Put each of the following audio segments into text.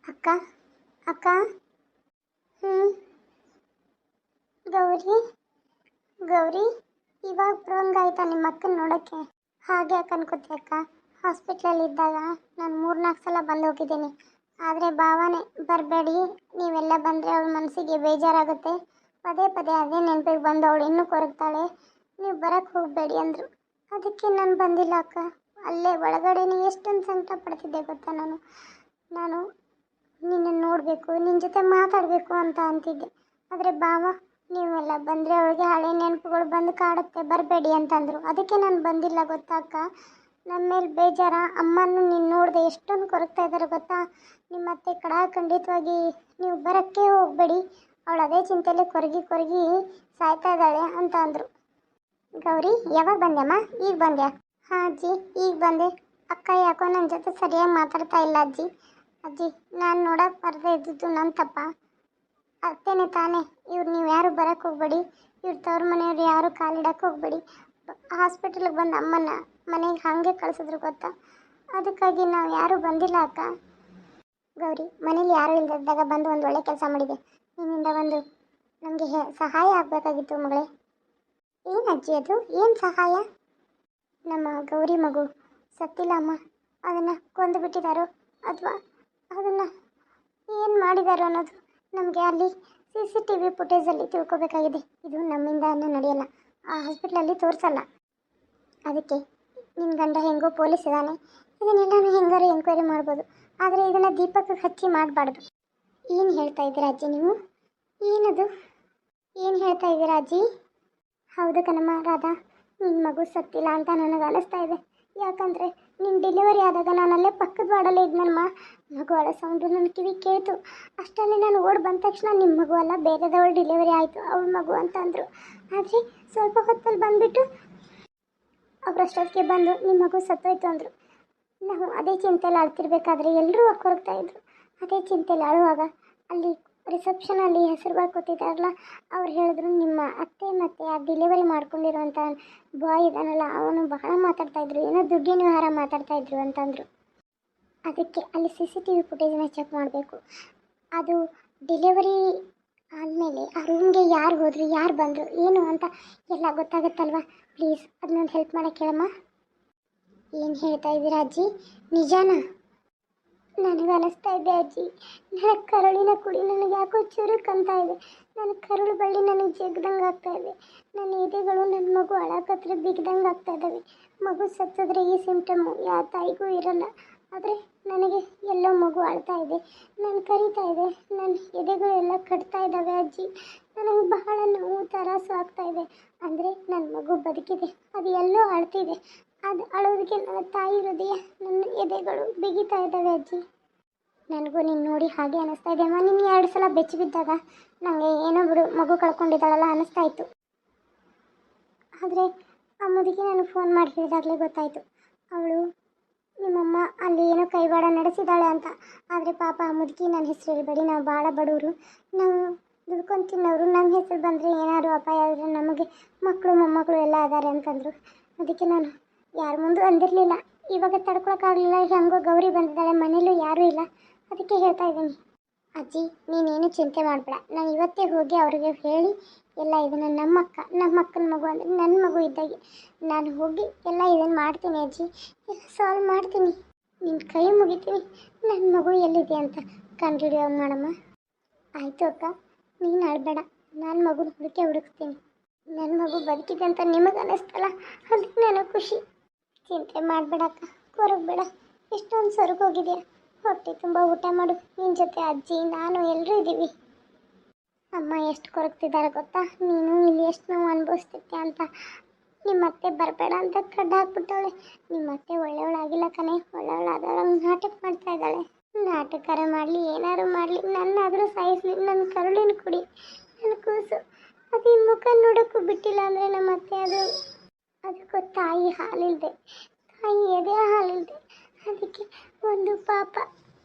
ಅಕ್ಕ ಅಕ್ಕ ಹ್ಞೂ ಗೌರಿ ಗೌರಿ ಇವಾಗ ಬರೋಂಗಾಯ್ತಾ ನಿಮ್ಮ ಅಕ್ಕನ ನೋಡೋಕ್ಕೆ? ಹಾಗೆ ಅಕ್ಕ ಅನ್ಕೋತಿ ಅಕ್ಕ. ಹಾಸ್ಪಿಟ್ಲಲ್ಲಿ ಇದ್ದಾಗ ನಾನು 3-4 ಸಲ ಬಂದು ಹೋಗಿದ್ದೀನಿ. ಆದರೆ ಭಾವನೆ ಬರಬೇಡಿ, ನೀವೆಲ್ಲ ಬಂದರೆ ಅವಳ ಮನಸ್ಸಿಗೆ ಬೇಜಾರಾಗುತ್ತೆ, ಪದೇ ಪದೇ ಅದೇ ನೆನಪಿಗೆ ಬಂದು ಅವಳು ಇನ್ನೂ ಕೊರಗ್ತಾಳೆ, ನೀವು ಬರೋಕ್ಕೆ ಹೋಗಬೇಡಿ ಅಂದರು. ಅದಕ್ಕೆ ನಾನು ಬಂದಿಲ್ಲ ಅಕ್ಕ. ಅಲ್ಲೇ ಒಳಗಡೆನೇ ಎಷ್ಟೊಂದು ಸಂಕಟ ಪಡ್ತಿದ್ದೆ ಗೊತ್ತಾ. ನಾನು ನಿನ್ನನ್ನು ನೋಡಬೇಕು, ನಿನ್ನ ಜೊತೆ ಮಾತಾಡಬೇಕು ಅಂತ ಅಂತಿದ್ದೆ. ಆದರೆ ಭಾವ ನೀವೆಲ್ಲ ಬಂದರೆ ಅವಳಿಗೆ ಹಳೆ ನೆನಪುಗಳು ಬಂದು ಕಾಡುತ್ತೆ, ಬರಬೇಡಿ ಅಂತಂದರು. ಅದಕ್ಕೆ ನಾನು ಬಂದಿಲ್ಲ ಗೊತ್ತಾ ಅಕ್ಕ. ನಮ್ಮ ಮೇಲೆ ಬೇಜಾರ. ಅಮ್ಮನೂ ನೀನು ನೋಡಿದೆ ಎಷ್ಟೊಂದು ಕೊರಗ್ತಾ ಇದ್ದಾರೆ ಗೊತ್ತಾ. ನಿಮ್ಮ ಅತ್ತೆ ಖಂಡಿತವಾಗಿ ನೀವು ಬರೋಕ್ಕೆ ಹೋಗಬೇಡಿ, ಅವಳು ಅದೇ ಚಿಂತೆಯಲ್ಲೇ ಕೊರಗಿ ಕೊರಗಿ ಸಾಯ್ತಾ ಇದ್ದಾಳೆ ಅಂತ ಅಂದರು. ಗೌರಿ ಯಾವಾಗ ಬಂದ್ಯಮ್ಮ? ಈಗ ಬಂದ್ಯಾ? ಹಾಂ ಅಜ್ಜಿ ಈಗ ಬಂದೆ. ಅಕ್ಕ ಯಾಕೋ ನನ್ನ ಜೊತೆ ಸರಿಯಾಗಿ ಮಾತಾಡ್ತಾ ಇಲ್ಲ ಅಜ್ಜಿ. ಅಜ್ಜಿ ನಾನು ನೋಡೋಕೆ ಬರದೇ ಇದ್ದಿದ್ದು ನನ್ನ ತಪ್ಪ. ಅತ್ತೇನೆ ತಾನೇ. ಇವ್ರು ನೀವು ಯಾರು ಬರೋಕ್ಕೆ ಹೋಗಬೇಡಿ, ಇವ್ರ ತವ್ರ ಮನೆಯವ್ರು ಯಾರು ಕಾಲಿಡಕ್ಕೆ ಹೋಗಬೇಡಿ. ಹಾಸ್ಪಿಟಲ್ಗೆ ಬಂದು ಅಮ್ಮನ ಮನೆಗೆ ಹಾಗೆ ಕಳಿಸಿದ್ರು ಗೊತ್ತಾ. ಅದಕ್ಕಾಗಿ ನಾವು ಯಾರೂ ಬಂದಿಲ್ಲ ಅಕ್ಕ. ಗೌರಿ ಮನೇಲಿ ಯಾರೂ ಇಲ್ಲದಿದ್ದಾಗ ಬಂದು ಒಂದು ಒಳ್ಳೆ ಕೆಲಸ ಮಾಡಿದೆ. ನಿನ್ನಿಂದ ಒಂದು ನಮಗೆ ಸಹಾಯ ಆಗಬೇಕಾಗಿತ್ತು ಮಗಳೇ. ಏನು ಅಜ್ಜಿ ಅದು? ಏನು ಸಹಾಯ? ನಮ್ಮ ಗೌರಿ ಮಗು ಸತ್ತಿಲ್ಲ ಅಮ್ಮ. ಅದನ್ನು ಕೊಂದು ಬಿಟ್ಟಿದ್ದಾರೋ ಅಥವಾ ಅದನ್ನು ಏನು ಮಾಡಿದಾರೋ ಅನ್ನೋದು ನಮಗೆ ಅಲ್ಲಿ CCTV ಫುಟೇಜಲ್ಲಿ ತಿಳ್ಕೊಬೇಕಾಗಿದೆ. ಇದು ನಮ್ಮಿಂದ ನಡೆಯಲ್ಲ, ಆ ಹಾಸ್ಪಿಟ್ಲಲ್ಲಿ ತೋರಿಸಲ್ಲ. ಅದಕ್ಕೆ ನಿನ್ನ ಗಂಡ ಹೆಂಗೋ ಪೊಲೀಸ್ ಇದ್ದಾನೆ, ಇದನ್ನೆಲ್ಲನೂ ಹೆಂಗಾರು ಎಂಕ್ವೈರಿ ಮಾಡ್ಬೋದು. ಆದರೆ ಇದನ್ನು ದೀಪಕ್ಕೆ ಹಚ್ಚಿ ಮಾಡಬಾರ್ದು. ಏನು ಹೇಳ್ತಾ ಇದ್ದೀರಾ ಅಜ್ಜಿ ನೀವು? ಏನದು? ಏನು ಹೇಳ್ತಾ ಇದ್ದೀರಾ ಅಜ್ಜಿ? ಹೌದು ಕಣಮ್ಮ ರಾಧಾ, ನಿನ್ನ ಮಗು ಸತ್ತಿಲ್ಲ ಅಂತ ನನಗೆ ಅನಿಸ್ತಾ ಇದೆ. ಯಾಕಂದರೆ ನಿನ್ನ ಡೆಲಿವರಿ ಆದಾಗ ನಾನು ಅಲ್ಲೇ ಪಕ್ಕದ ವಾರ್ಡಲ್ಲೇ ಇದ್ನಮ್ಮ. ಮಗು ಅಳೋ ಸೌಂಡು ನನ್ನ ಕಿವಿ ಕೇಳ್ತು. ಅಷ್ಟರಲ್ಲಿ ನಾನು ಓಡಿ ಬಂದ ತಕ್ಷಣ ನಿಮ್ಮ ಮಗು ಅಲ್ಲ ಬೇರೆದವಳು ಡೆಲಿವರಿ ಆಯಿತು, ಅವಳ ಮಗು ಅಂತ ಅಂದರು. ಆದರೆ ಸ್ವಲ್ಪ ಹೊತ್ತಲ್ಲಿ ಬಂದುಬಿಟ್ಟು ಅವರಷ್ಟೊತ್ತಿಗೆ ಬಂದು ನಿಮ್ಮ ಮಗು ಸತ್ತೋಯ್ತು ಅಂದರು. ನಾವು ಅದೇ ಚಿಂತೆಯಲ್ಲಿ ಅಳ್ತಿರ್ಬೇಕಾದ್ರೆ ಎಲ್ಲರೂ ಕೊರಗ್ತಾ ಇದ್ರು. ಅದೇ ಚಿಂತೆಯಲ್ಲಿ ಅಳುವಾಗ ಅಲ್ಲಿ ರಿಸೆಪ್ಷನಲ್ಲಿ ಹೆಸರುಗಳು ಕೂತಿದ್ದಾರಲ್ಲ, ಅವ್ರು ಹೇಳಿದ್ರು ನಿಮ್ಮ ಅತ್ತೆ ಮತ್ತು ಆ ಡೆಲಿವರಿ ಮಾಡ್ಕೊಂಡಿರುವಂಥ ಬಾಯ್ ಇದ್ದಾನಲ್ಲ ಅವನು ಬಹಳ ಮಾತಾಡ್ತಾಯಿದ್ರು, ಏನೋ ದುಡ್ಡಿನ ವ್ಯವಹಾರ ಮಾತಾಡ್ತಾಯಿದ್ರು ಅಂತಂದರು. ಅದಕ್ಕೆ ಅಲ್ಲಿ CCTV ಫುಟೇಜನ್ನ ಚೆಕ್ ಮಾಡಬೇಕು. ಅದು ಡೆಲಿವರಿ ಆದಮೇಲೆ ಆ ರೂಮ್ಗೆ ಯಾರು ಹೋದರು, ಯಾರು ಬಂದರು, ಏನು ಅಂತ ಎಲ್ಲ ಗೊತ್ತಾಗುತ್ತಲ್ವ. ಪ್ಲೀಸ್ ಅದನ್ನೊಂದು ಹೆಲ್ಪ್ ಮಾಡೋಕ್ಕೆ ಹೇಳಮ್ಮ. ಏನು ಹೇಳ್ತಾ ಇದ್ದೀರಾ ಅಜ್ಜಿ? ನಿಜಾನಾ? ನನಗೆ ಅನಿಸ್ತಾ ಇದೆ ಅಜ್ಜಿ, ನನ್ನ ಕರುಳಿನ ಕುಡಿ ನನಗೆ ಯಾಕೋ ಚುರುಕಂತ ಇದೆ. ನನ್ನ ಕರುಳು ಬಳ್ಳಿ ನನಗೆ ಜಗ್ದಂಗೆ ಆಗ್ತಾ ಇದೆ. ನನ್ನ ಎದೆಗಳು ನನ್ನ ಮಗು ಅಳಕತ್ರ ಬಿಗ್ದಂಗೆ ಆಗ್ತಾ ಇದ್ದಾವೆ. ಮಗು ಸತ್ತಿದ್ರೆ ಈ ಸಿಂಪ್ಟಮು ಯಾವ ತಾಯಿಗೂ ಇರಲ್ಲ. ಆದರೆ ನನಗೆ ಎಲ್ಲೋ ಮಗು ಅಳ್ತಾ ಇದೆ, ನಾನು ಕರಿತಾ ಇದೆ, ನನ್ನ ಎದೆಗಳು ಎಲ್ಲ ಕಟ್ತಾ ಇದ್ದಾವೆ ಅಜ್ಜಿ. ನನಗೆ ಬಹಳ ನೋವು ತರಾಸು ಆಗ್ತಾ ಇದೆ. ಅಂದರೆ ನನ್ನ ಮಗು ಬದುಕಿದೆ, ಅದು ಎಲ್ಲೋ ಅಳ್ತಿದೆ. ಅದು ಅಳೋದಕ್ಕೆ ನನ್ನ ತಾಯಿ ಹೃದಯ, ನನ್ನ ಎದೆಗಳು ಬಿಗಿತಾ ಇದ್ದಾವೆ ಅಜ್ಜಿ. ನನಗೂ ನೀನು ನೋಡಿ ಹಾಗೆ ಅನ್ನಿಸ್ತಾ ಇದೆ ಅಮ್ಮ. ನೀನು 2 ಸಲ ಬೆಚ್ಚಿ ಬಿದ್ದಾಗ ನನಗೆ ಏನೋ ಬಿಡು ಮಗು ಕಳ್ಕೊಂಡಿದ್ದಾಳಲ್ಲ ಅನ್ನಿಸ್ತಾ ಇತ್ತು. ಆದರೆ ಆ ಮುದುಕಿ ನನಗೆ ಫೋನ್ ಮಾಡಿ ಹೇಳಿದಾಗಲೇ ಗೊತ್ತಾಯಿತು, ಅವಳು ನಿಮ್ಮಮ್ಮ ಅಲ್ಲಿ ಏನೋ ಕೈವಾಡ ನಡೆಸಿದ್ದಾಳೆ ಅಂತ. ಆದರೆ ಪಾಪ ಆ ಮುದುಕಿ ನನ್ನ ಹೆಸರು ಹೇಳ್ಬೇಡಿ, ನಾವು ಭಾಳ ಬಡವರು, ನಾವು ದುಡ್ಕೊಂಡು ತಿನ್ನೋರು, ನಮ್ಮ ಹೆಸರು ಬಂದರೆ ಏನಾದ್ರು ಅಪಾಯ ಆದರೆ ನಮಗೆ ಮಕ್ಕಳು ಮೊಮ್ಮಕ್ಕಳು ಎಲ್ಲ ಅದಾರೆ ಅಂತಂದರು. ಅದಕ್ಕೆ ನಾನು ಯಾರ ಮುಂದೂ ಅಂದಿರಲಿಲ್ಲ. ಇವಾಗ ತಡ್ಕೊಳಕ್ಕಾಗಲಿಲ್ಲ, ಹೆಂಗೋ ಗೌರಿ ಬಂದಿದ್ದಾಳೆ, ಮನೇಲೂ ಯಾರೂ ಇಲ್ಲ, ಅದಕ್ಕೆ ಹೇಳ್ತಾ ಇದ್ದೀನಿ. ಅಜ್ಜಿ ನೀನೇನು ಚಿಂತೆ ಮಾಡಬೇಡ, ನಾನು ಇವತ್ತೇ ಹೋಗಿ ಅವ್ರಿಗೆ ಹೇಳಿ ಎಲ್ಲ ಇದನ್ನು ನಮ್ಮ ಅಕ್ಕನ ಮಗು ಅಂದರೆ ನನ್ನ ಮಗು ಇದ್ದಾಗೆ ನಾನು ಹೋಗಿ ಎಲ್ಲ ಇದನ್ನು ಮಾಡ್ತೀನಿ ಅಜ್ಜಿ, ಎಲ್ಲ ಸಾಲ್ವ್ ಮಾಡ್ತೀನಿ. ನಿನ್ನ ಕೈ ಮುಗಿತೀನಿ, ನನ್ನ ಮಗು ಎಲ್ಲಿದೆ ಅಂತ ಕಂಡುಹಿಡಿಯೋ ಮಾಡಮ್ಮ. ಆಯಿತು ಅಕ್ಕ, ನೀನು ಅಳಬೇಡ, ನಾನು ಮಗುನ ಹುಡುಕಿಸ್ತೀನಿ. ನನ್ನ ಮಗು ಬದುಕಿದೆ ಅಂತ ನಿಮಗೆ ಅನ್ನಿಸ್ತಲ್ಲ, ಅದಕ್ಕೆ ನನಗೆ ಖುಷಿ. ಚಿಂತೆ ಮಾಡಬೇಡ ಅಕ್ಕ, ಕೊರಗಬೇಡ. ಎಷ್ಟೊಂದು ಸೊರಗು ಹೋಗಿದೆಯಾ, ಹೊಟ್ಟೆ ತುಂಬ ಊಟ ಮಾಡು. ನಿನ್ನ ಜೊತೆ ಅಜ್ಜಿ ನಾನು ಎಲ್ಲರೂ ಇದ್ದೀವಿ. ಅಮ್ಮ ಎಷ್ಟು ಕೊರಗ್ತಿದ್ದಾರೆ ಗೊತ್ತಾ, ನೀನು ಇಲ್ಲಿ ಎಷ್ಟು ನೋವು ಅನುಭವಿಸ್ತಿದ್ದೆ ಅಂತ. ನಿಮ್ಮತ್ತೆ ಬರಬೇಡ ಅಂತ ಕಡ್ಡು ಹಾಕ್ಬಿಟ್ಟವಳೆ. ನಿಮ್ಮತ್ತೆ ಒಳ್ಳೆಯವಳಾಗಿಲ್ಲ ಕಣೆ, ಒಳ್ಳೆಯವಳಾದವಳಂಗೆ ನಾಟಕ ಮಾಡ್ತಾ ಇದ್ದಾಳೆ. ನಾಟಕಾರ ಮಾಡಲಿ ಏನಾರು ಮಾಡಲಿ, ನನ್ನಾದರೂ ಸಾಯಿಸಲಿ, ನನ್ನ ಕರುಳಿನ ಕುಡಿ, ನನ್ನ ಕೂಸು. ಅದು ಈ ಮುಖ ನೋಡೋಕ್ಕೂ ಬಿಟ್ಟಿಲ್ಲ ಅಂದರೆ ನಮ್ಮತ್ತೆ ಅದಕ್ಕೂ ತಾಯಿ ಹಾಲಿಲ್ದೆ, ತಾಯಿ ಎದೆ ಹಾಲಿಲ್ದೆ, ಅದಕ್ಕೆ ಒಂದು ಪಾಪ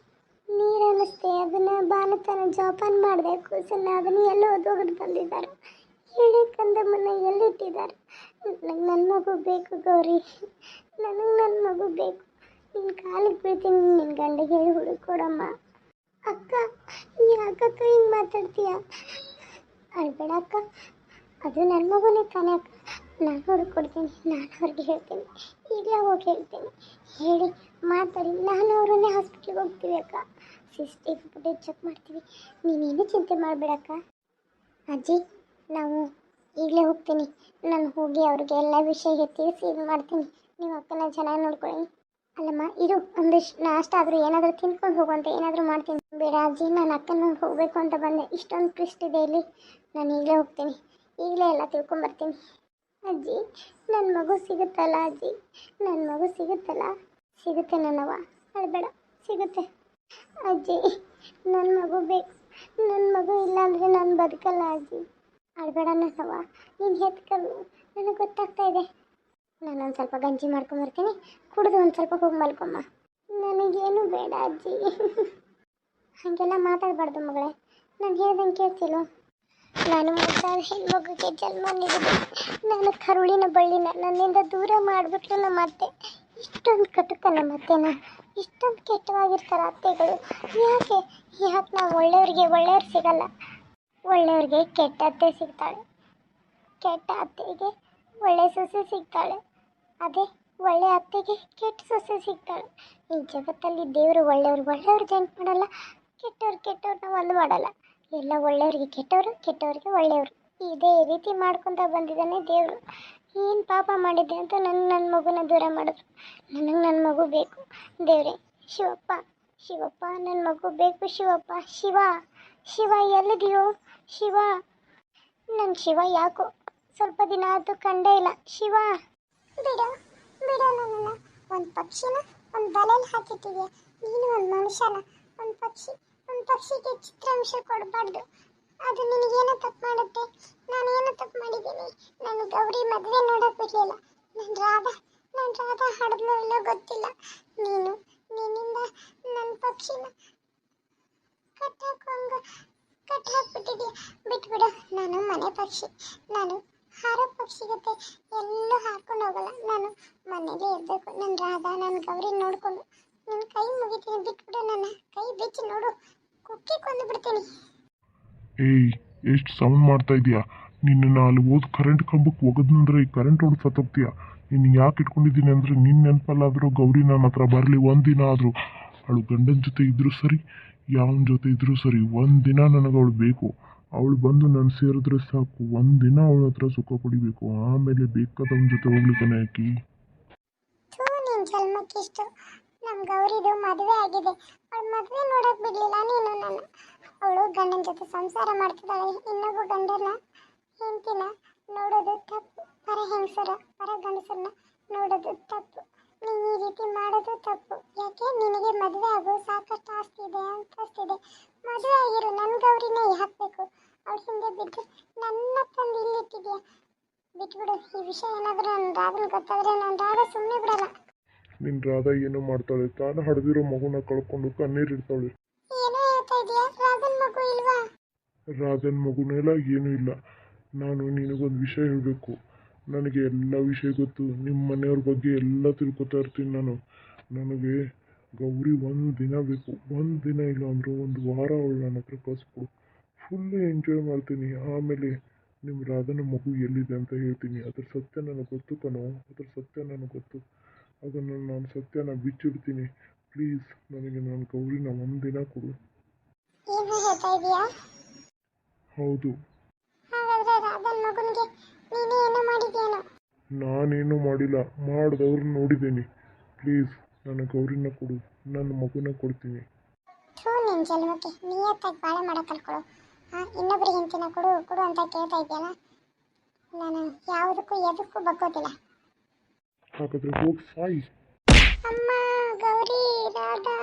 ನೀರು ಅನ್ನಿಸ್ತೆ, ಅದನ್ನು ಬಾನತನ ಜೋಪಾನ ಮಾಡಿದೆ ಕೂಸನ್ನು, ಅದನ್ನು ಎಲ್ಲೋ ಒದೊಗದು ಬಂದಿದ್ದಾರೆ. ಎಳೆ ಕಂದಮ್ಮನ್ನ ಎಲ್ಲಿಟ್ಟಿದ್ದಾರೆ. ನನಗೆ ನನ್ನ ಮಗು ಬೇಕು ಗೌರಿ, ನನಗೆ ನನ್ನ ಮಗು ಬೇಕು. ನಿನ್ನ ಕಾಲಿಗೆ ಬೀಳ್ತೀನಿ, ನಿನ್ನ ಗಂಡಿಗೆ ಹೇಳಿ ಹುಡುಕೊಡಮ್ಮ. ಅಕ್ಕ ಯಾಕಕ್ಕ ಹಿಂಗೆ ಮಾತಾಡ್ತೀಯ? ಅಳ್ಬೇಡ ಅಕ್ಕ, ಅದು ನನ್ನ ಮಗುನೇ ತಾನೇ ಅಕ್ಕ. ನಾನು ಹುಡುಕೊಡ್ತೀನಿ, ನಾನು ಅವ್ರಿಗೆ ಹೇಳ್ತೀನಿ, ಈಗಲೇ ಹೋಗಿ ಹೇಳ್ತೀನಿ. ಹೇಳಿ ಮಾತಾಡಿ ನಾನು ಅವರನ್ನೇ ಹಾಸ್ಪಿಟ್ಲಿಗೆ ಹೋಗ್ತೀವಿ ಅಕ್ಕ. ಸಿಸ್ಟಿಗೆ ಫುಟೇಜ್ ಚೆಕ್ ಮಾಡ್ತೀವಿ, ನೀನೇನು ಚಿಂತೆ ಮಾಡಬೇಡಕ್ಕ. ಅಜ್ಜಿ ನಾವು ಈಗಲೇ ಹೋಗ್ತೀನಿ, ನಾನು ಹೋಗಿ ಅವ್ರಿಗೆ ಎಲ್ಲ ವಿಷಯ ತಿಳಿಸಿ ಇದು ಮಾಡ್ತೀನಿ. ನೀವು ಅಕ್ಕನ ಚೆನ್ನಾಗಿ ನೋಡ್ಕೊಳ್ಳಿ. ಅಲ್ಲಮ್ಮ ಇದು ಒಂದಿಷ್ಟು ನಾಷ್ಟ ಆದರೂ ಏನಾದರೂ ತಿನ್ಕೊಂಡು ಹೋಗುವಂತೆ ಏನಾದರೂ ಮಾಡ್ತೀನಿ. ಬೇಡ ಅಜ್ಜಿ, ನಾನು ಅಕ್ಕನ ಹೋಗಬೇಕು ಅಂತ ಬಂದೆ, ಇಷ್ಟೊಂದು ಟ್ವಿಸ್ಟ್ ಇದೆ ಇಲ್ಲಿ. ನಾನು ಈಗಲೇ ಹೋಗ್ತೀನಿ, ಈಗಲೇ ಎಲ್ಲ ತಿಳ್ಕೊಂಬರ್ತೀನಿ. ಅಜ್ಜಿ ನನ್ನ ಮಗು ಸಿಗುತ್ತಲ್ಲ ಅಜ್ಜಿ, ನನ್ನ ಮಗು ಸಿಗುತ್ತಲ್ಲ? ಸಿಗುತ್ತೆ ನನ್ನವ್ವ, ಅಳಬೇಡ, ಸಿಗುತ್ತೆ. ಅಜ್ಜಿ ನನ್ನ ಮಗು ಬೇಕು, ನನ್ನ ಮಗು ಇಲ್ಲಾಂದರೆ ನಾನು ಬದುಕಲ್ಲ ಅಜ್ಜಿ. ಅಳಬೇಡ ನನ್ನವ್ವ, ನೀನು ಹೆತ್ಕೊಂಡು ನನಗೆ ಗೊತ್ತಾಗ್ತಾ ಇದೆ. ನಾನೊಂದು ಸ್ವಲ್ಪ ಗಂಜಿ ಮಾಡ್ಕೊಂಬರ್ತೀನಿ, ಕುಡಿದು ಒಂದು ಸ್ವಲ್ಪ ಹೋಗಿ ಮಲ್ಕೊಮ್ಮ. ನನಗೇನು ಬೇಡ ಅಜ್ಜಿ. ಹಾಗೆಲ್ಲ ಮಾತಾಡಬಾರ್ದು ಮಗಳೇ, ನಾನು ಹೇಳ್ದಂಗೆ ಕೇಳ್ತಿಲ್ವ? ನಾನು ಮುದ್ದಾದ ಹೆಣ್ಮಗುಗೆ ಜನ್ಮ ನೀಡಿದೆ. ನಾನು ಕರುಳಿನ ಬಳ್ಳಿನ ನನ್ನಿಂದ ದೂರ ಮಾಡಿಬಿಟ್ಲು ನಮ್ಮ ಅತ್ತೆ. ಇಷ್ಟೊಂದು ಕಟುಕ ನಮ್ಮ ಅತ್ತೆನ, ಇಷ್ಟೊಂದು ಕೆಟ್ಟವಾಗಿರ್ತಾರೆ ಅತ್ತೆಗಳು. ಯಾಕೆ ನಾವು ಒಳ್ಳೆಯವ್ರು ಸಿಗಲ್ಲ, ಒಳ್ಳೆಯವ್ರಿಗೆ ಕೆಟ್ಟ ಅತ್ತೆ ಸಿಗ್ತಾಳೆ, ಕೆಟ್ಟ ಅತ್ತೆಗೆ ಒಳ್ಳೆ ಸೊಸೆ ಸಿಗ್ತಾಳೆ, ಅದೇ ಒಳ್ಳೆ ಅತ್ತೆಗೆ ಕೆಟ್ಟ ಸೊಸೆ ಸಿಗ್ತಾಳೆ. ಈ ಜಗತ್ತಲ್ಲಿ ದೇವರು ಒಳ್ಳೆಯವ್ರು ಜಂಟ್ ಮಾಡಲ್ಲ, ಕೆಟ್ಟವ್ರನ್ನ ಒಂದು ಮಾಡಲ್ಲ. ಎಲ್ಲ ಒಳ್ಳೆಯವ್ರಿಗೆ ಕೆಟ್ಟವರು, ಕೆಟ್ಟವ್ರಿಗೆ ಒಳ್ಳೆಯವರು, ಇದೇ ರೀತಿ ಮಾಡ್ಕೊತ ಬಂದಿದ್ದಾನೆ ದೇವರು. ಏನು ಪಾಪ ಮಾಡಿದ್ದೆ ಅಂತ ನನ್ನ ಮಗುನ ದೂರ ಮಾಡಿದ್ರು. ನನಗೆ ನನ್ನ ಮಗು ಬೇಕು ದೇವ್ರೆ. ಶಿವಪ್ಪ ನನ್ನ ಮಗು ಬೇಕು. ಶಿವ ಎಲ್ಲಿದೆಯೋ ಶಿವ? ನನ್ನ ಶಿವ ಯಾಕೋ ಸ್ವಲ್ಪ ದಿನ ಆದರೂ ಕಂಡೇ ಇಲ್ಲ. ಶಿವ ಬಿಡು ನನ್ನನ್ನು. ಒಂದು ಪಕ್ಷಿನ ಒಂದು ಬಲೆಯಲ್ಲಿ ಹಾಕಿಟ್ಟಿದ್ಯಾ, ನೀನು ಒಂದು ಮನುಷ್ಯನ? ಒಂದು ಪಕ್ಷಿಗೆ ಚಿತ್ರಾಂಶ ಕೊಡಬಾರ್ದು, ಅದು ನಿನಗೇನೋ ತಪ್ಪು ಮಾಡುತ್ತೆ. ನಾನೇನೋ ತಪ್ಪು ಮಾಡಿದ್ದೀನಿ? ನಾನು ಗೌರಿ ಮದುವೆ ನೋಡೋಕೆ ಬಿಡಲಿಲ್ಲ. ನನ್ನ ರಾಧಾ ಹಡ್ದೋ ಇಲ್ಲೋ ಗೊತ್ತಿಲ್ಲ. ನಿನ್ನಿಂದ ನನ್ನ ಪಕ್ಷಿನ ಕಟ್ಟಾಕ್ಬಿಟ್ಟಿದ್ಯಾ. ಬಿಟ್ಬಿಡು, ನಾನು ಮನೆ ಪಕ್ಷಿ, ನಾನು ಹಾರೋ ಪಕ್ಷಿ ಜೊತೆ ಎಲ್ಲೂ ಹಾಕೊಂಡು ಹೋಗಲ್ಲ. ನಾನು ಮನೇಲೇ ಇರಬೇಕು. ನನ್ನ ರಾಧಾ ನನ್ನ ಗೌರಿ ನೋಡಿಕೊಂಡು ನನ್ನ ಕೈ ಮುಗಿತೀನಿ. ಬಿಟ್ಬಿಡು, ನನ್ನ ಕೈ ಬಿಚ್ಚಿ ನೋಡು, ಕುಕ್ಕಿ ಕೊಂದು ಬಿಡ್ತೀನಿ. ಏಯ್, ಎಷ್ಟು ಸೌಂಡ್ ಮಾಡ್ತಾ ಇದೀಯಾ? ನಿನ್ನ ಅಲ್ಲಿ ಹೋದ್ ಕರೆಂಟ್ ಕಂಬಕ್ಕೆ ಒಗದ್ನಂದ್ರೆ ಈ ಕರೆಂಟ್ ಹೊಡೆದು ಸತ್ತೋಗ್ತೀಯ. ನಿನ್ನ ಯಾಕೆ ಇಟ್ಕೊಂಡಿದ್ದೀನಿ ಅಂದರೆ ನಿನ್ನ ನೆನಪಲ್ಲಾದರೂ ಗೌರಿ ನನ್ನ ಹತ್ರ ಬರಲಿ ಒಂದಿನ ಆದರೂ. ಅವಳು ಗಂಡನ ಜೊತೆ ಇದ್ರೂ ಸರಿ, ಯಾವನ ಜೊತೆ ಇದ್ರೂ ಸರಿ, ಒಂದಿನ ನನಗೆ ಅವಳು ಬೇಕು. ಅವಳು ಬಂದು ನಾನು ಸೇರಿದ್ರೆ ಸಾಕು, ಒಂದಿನ ಅವಳ ಹತ್ರ ಸುಖ ಪಡಿಬೇಕು, ಆಮೇಲೆ ಬೇಕಾದವನ ಜೊತೆ ಹೋಗ್ಲಿಕ್ಕೆ ಯಾಕಿ? ನಿನ್ನ ಜನ್ಮಕ್ಕಿಷ್ಟು ನಮ್ಮ ಗೌರಿದು ಮದುವೆ ಆಗಿದೆ, ಅವಳು ಮದುವೆ ನೋಡೋಕೆ ಬಿಡಲಿಲ್ಲ ನೀನು ನನ್ನ. ಅವಳು ಗಂಡನ ಜೊತೆ ಸಂಸಾರ ಮಾಡ್ತಿದ್ದಾಳೆ, ಇನ್ನೊಬ್ಬ ಗಂಡನ ಹೆಂಡತಿನ ನೋಡೋದು ತಪ್ಪು. ಪರ ಗಂಡಸರನ್ನ ನೋಡೋದು ತಪ್ಪು. ನೀನು ಈ ರೀತಿ ಮಾಡೋದು ತಪ್ಪು. ಯಾಕೆ ನಿನಗೆ ಮದುವೆ ಆಗೋ ಸಾಕಷ್ಟು ಆಸ್ತಿ ಇದೆ, ಅಂತಸ್ತಿದೆ, ಮದುವೆ ಆಗಿರು. ನನ್ನ ಗೌರಿನೇ ಹಾಕಬೇಕು. ಅವಳ ಹಿಂದೆ ಬಿದ್ದು ನನ್ನ ತಂದು ಇಲ್ಲಿಟ್ಟಿದ್ಯಾ. ಬಿಟ್ಬಿಡು, ಈ ವಿಷಯ ಏನಾದರೂ ನನ್ನ ರಾಧನ್ ಗೊತ್ತಾದ್ರೆ ನನ್ನ ರಾಧಾ ಸುಮ್ಮನೆ ಬಿಡಲ್ಲ. ನಿನ್ನ ರಾಧಾ ಏನೋ ಮಾಡ್ತಾಳೆ, ತಾನು ಹಡ್ದಿರೋ ಮಗುನ ಕಳ್ಕೊಂಡು ಕಣ್ಣೀರಿಡ್ತಾಳೆ. ಏನೋ ಹೇಳ್ತಾ ಇದೀಯಾ? ರಾಧನ್ ಮಗು ಇಲ್ವಾ? ರಾಧನ್ ಮಗುನೆಲ್ಲ ಏನೂ ಇಲ್ಲ. ನಾನು ನಿನಗೊಂದು ವಿಷಯ ಹೇಳಬೇಕು. ನನಗೆ ಎಲ್ಲ ವಿಷಯ ಗೊತ್ತು, ನಿಮ್ಮ ಮನೆಯವ್ರ ಬಗ್ಗೆ ಎಲ್ಲ ತಿಳ್ಕೊತಾ ಇರ್ತೀನಿ ನಾನು. ನನಗೆ ಗೌರಿ ಒಂದು ದಿನ ಬೇಕು, ಒಂದು ದಿನ ಇಲ್ಲ ಅಂದರೂ ಒಂದು ವಾರ ಅವಳು ನನ್ನ ಹತ್ರ ಕಳಿಸ್ಕೊಡು. ಫುಲ್ಲು ಎಂಜಾಯ್ ಮಾಡ್ತೀನಿ. ಆಮೇಲೆ ನಿಮ್ಮ ರಾಧನ ಮಗು ಎಲ್ಲಿದೆ ಅಂತ ಹೇಳ್ತೀನಿ. ಅದ್ರ ಸತ್ಯ ನನಗೆ ಗೊತ್ತು ಕಣೋ, ಅದ್ರ ಸತ್ಯ ನನಗೆ ಗೊತ್ತು. ಅದನ್ನು ನಾನು ಸತ್ಯನ ಬಿಚ್ಚಿಡ್ತೀನಿ. ಪ್ಲೀಸ್ ನನಗೆ ನನ್ನ ಗೌರಿನ ಒಂದಿನ ಕೊಡು. ಏನು ಹೇಳ್ತಾ ಇದೀಯಾ? ಹೌದು. ಹಾಗಾದ್ರೆ ರಾಧನ್ ಮಗನಿಗೆ ನೀನೇ ಏನೋ ಮಾಡಿದ್ಯಾನೋ? ನಾನೇನು ಮಾಡಿಲ್ಲ, ಮಾಡಿದವ್ರು ನೋಡಿದ್ದೀನಿ. ಪ್ಲೀಸ್ ನನ್ನ ಗೌರಿನ ಕೊಡು, ನನ್ನ ಮಗುನ ಕೊಡ್ತೀನಿ. ನಿನ್ನ ಜನ್ಮಕ್ಕೆ ನಿಯತ್ತಾಗಿ ಬಾಳೆ ಮಾಡೋ ಕಲ್ಕೊಳ್ಳೋ. ಇನ್ನೊಬ್ಬರಿಗೆ ಹೆಂಡತಿನ ಕೊಡು ಅಂತ ಕೇಳ್ತಾ ಇದೆಯಲ್ಲ. ನಾನು ಯಾವುದಕ್ಕೂ ಎದಕ್ಕೂ ಬಗ್ಗೋದಿಲ್ಲ. ಹಾಗಾದ್ರೆ ಹೋಗಿ ಸಾಯಿ. ಅಮ್ಮ, ಗೌರಿ, ರಾಧಾ.